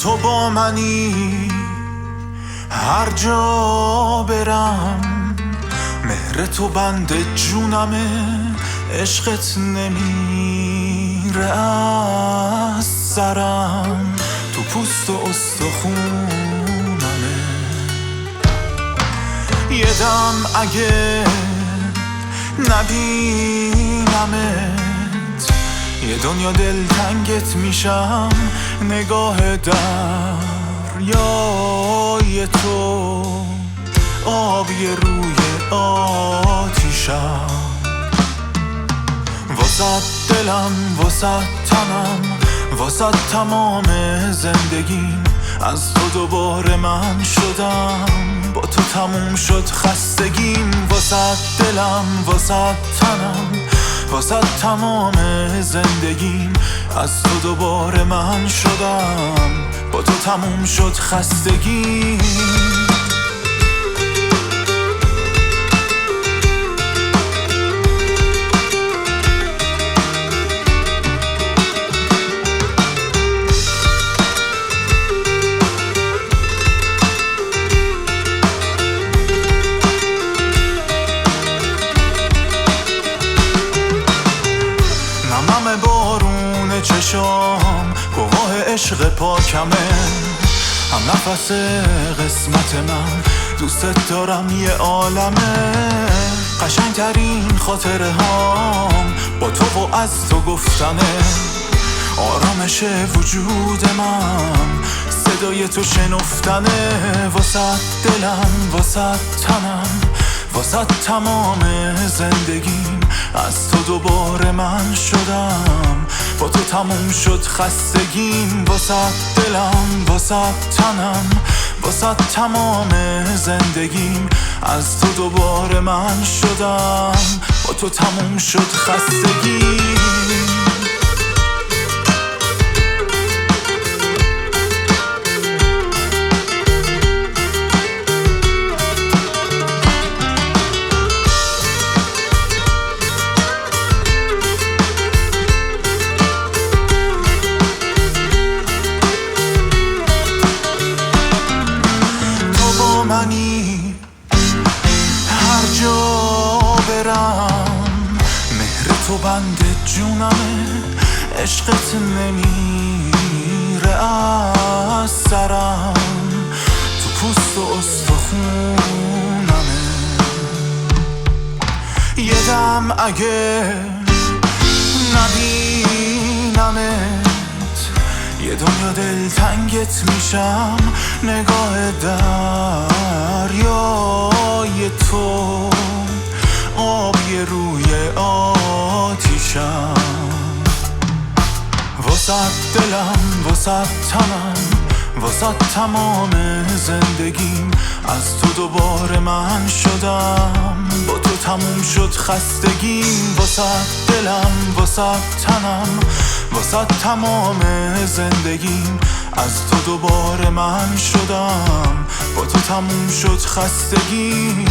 تو با منی هر جا برم، مهر تو بند جونمه، عشقت نمیره از سرم، تو پوست و استخونمه. یه دم اگه نبینمت، یه دنیا دلتنگت میشم، نگاه دریای تو آبی روی آتیشم. واسه دلم، واسه تنم، واسه تمام زندگیم، از تو دوباره من شدم، با تو تموم شد خستگیم. واسه دلم، واسه تنم، واسه تمام زندگیم، از تو دوباره من شدم، با تو تموم شد خستگیم. نمم بارون چشام گواه عشق پاکمه، هم نفس قسمت من، دوست دارم یه عالمه. قشنگترین خاطره هام با تو و از تو گفتنه، آرامش وجود من صدای تو شنفتنه. واسه دلم، واسه تنم، واسه تمام زندگیم، از تو دوباره من شدم، با تو تموم شد خستگیم. واسه دلم، واسه تنم، واسه تمام زندگیم، از تو دوباره من شدم، با تو تموم شد خستگیم. منی هر جا برم، مهر تو بند جونمه، عشقت نمیره از سرم، تو پوست و استخونمه. یه دم اگه نبینمت، یه دنیا دلتنگت میشم، نگاه دریای تو آبی روی آتیشم. واسه دلم، واسه تنم، واسه تمام زندگیم، از تو دوباره من شدم، با تو تموم شد خستگیم. واسه دلم، واسه تنم، واسه تمام زندگیم، از تو دوباره من شدم، با تو تموم شد خستگیم.